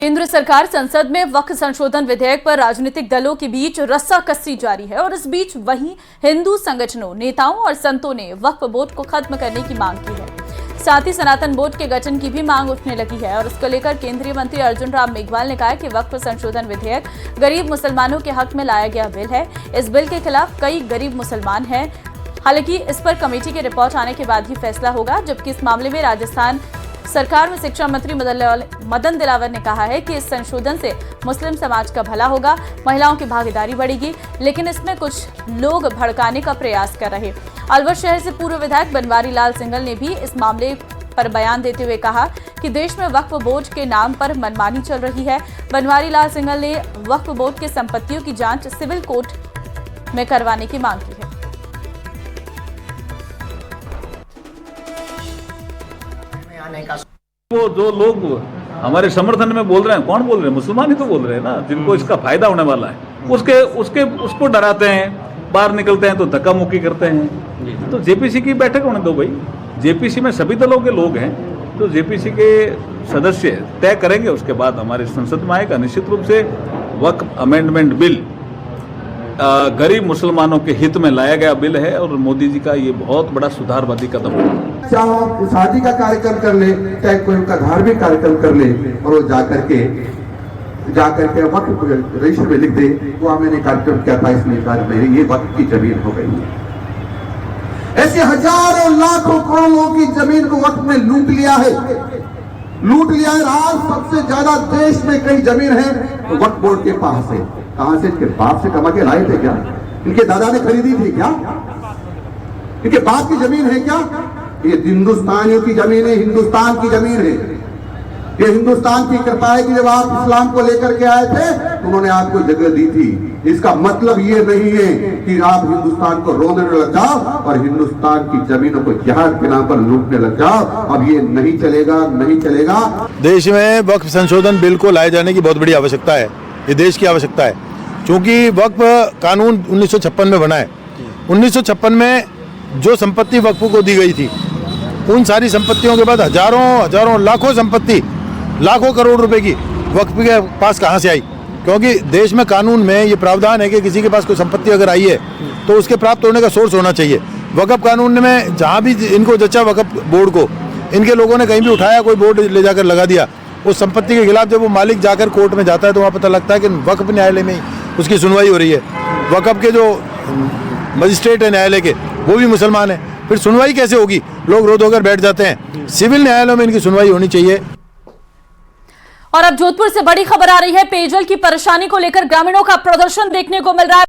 केंद्र सरकार संसद में वक्फ संशोधन विधेयक पर राजनीतिक दलों के बीच रस्साकसी जारी है और इस बीच वहीं हिंदू संगठनों, नेताओं और संतों ने वक्फ बोर्ड को खत्म करने की मांग की है। साथ ही सनातन बोर्ड के गठन की भी मांग उठने लगी है और इसको लेकर केंद्रीय मंत्री अर्जुन राम मेघवाल ने कहा कि वक्फ संशोधन विधेयक गरीब मुसलमानों के हक में लाया गया बिल है। इस बिल के खिलाफ कई गरीब मुसलमान हैं। हालांकि इस पर कमेटी की रिपोर्ट आने के बाद ही फैसला होगा, जबकि इस मामले में राजस्थान सरकार में शिक्षा मंत्री मदन दिलावर ने कहा है कि इस संशोधन से मुस्लिम समाज का भला होगा, महिलाओं की भागीदारी बढ़ेगी, लेकिन इसमें कुछ लोग भड़काने का प्रयास कर रहे। अलवर शहर से पूर्व विधायक बनवारी लाल सिंघल ने भी इस मामले पर बयान देते हुए कहा कि देश में वक्फ बोर्ड के नाम पर मनमानी चल रही है। बनवारी लाल सिंघल ने वक्फ बोर्ड के संपत्तियों की जांच सिविल कोर्ट में करवाने की मांग की है। वो जो लोग हमारे समर्थन में बोल रहे हैं, कौन बोल रहे हैं? मुसलमान ही तो बोल रहे हैं ना, जिनको इसका फायदा होने वाला है। उसको डराते हैं, बाहर निकलते हैं तो धक्का मुक्की करते हैं। तो जेपीसी की बैठक होने दो भाई। जेपीसी में सभी दलों के लोग हैं, तो जेपीसी के सदस्य तय करेंगे, उसके बाद हमारे संसद में आएगा। निश्चित रूप से वक्फ अमेंडमेंट बिल गरीब मुसलमानों के हित में लाया गया बिल है और मोदी जी का ये बहुत बड़ा सुधारवादी कदम है। चाहे वो शादी का कार्यक्रम कर ले, चाहे कोई उनका धार्मिक कार्यक्रम कर ले, और वो जाकर के वक्फ रजिस्टर में लिख दे, वो मैंने कार्यक्रम किया था इसलिए मेरी ये वक्फ की जमीन हो गई है। ऐसे हजारों लाखों करोड़ों की जमीन को वक्फ में लूट लिया है। आज सबसे ज्यादा देश में कई जमीन है तो वक्फ बोर्ड के पास है। कहां से? इनके बाप से कमा के लाए थे क्या? इनके दादा ने खरीदी थी क्या? इनके बाप की जमीन है क्या? ये हिंदुस्तानियों की जमीन है, हिंदुस्तान की जमीन है। ये हिंदुस्तान की कृपा है कि जब आप इस्लाम को लेकर के आए थे तो उन्होंने आपको जगह दी थी। इसका मतलब ये नहीं है कि आप हिंदुस्तान को रोने लग जाओ और हिंदुस्तान की जमीनों को जिहाद के नाम पर लूटने लग जाओ। अब ये नहीं चलेगा, नहीं चलेगा। देश में वक्फ संशोधन बिल को लाए जाने की बहुत बड़ी आवश्यकता है। ये देश की आवश्यकता है, क्योंकि वक्फ कानून 1956 में बना है। 1956 में जो संपत्ति वक्फ को दी गई थी, उन सारी संपत्तियों के बाद हजारों लाखों संपत्ति, लाखों करोड़ रुपए की वक्फ के पास कहाँ से आई? क्योंकि देश में कानून में ये प्रावधान है कि किसी के पास कोई संपत्ति अगर आई है तो उसके प्राप्त होने का सोर्स होना चाहिए। वक्फ कानून में जहाँ भी इनको जचा वक्फ बोर्ड को, इनके लोगों ने कहीं भी उठाया, कोई बोर्ड ले जाकर लगा दिया, उस संपत्ति के खिलाफ जब वो मालिक जाकर कोर्ट में जाता है तो वहाँ पता लगता है कि वक्फ न्यायालय में ही उसकी सुनवाई हो रही है। वक्फ के जो मजिस्ट्रेट है न्यायालय के, वो भी मुसलमान है। फिर सुनवाई कैसे होगी? लोग रो धोकर बैठ जाते हैं। सिविल न्यायालयों में इनकी सुनवाई होनी चाहिए। और अब जोधपुर से बड़ी खबर आ रही है। पेयजल की परेशानी को लेकर ग्रामीणों का प्रदर्शन देखने को मिल रहा है।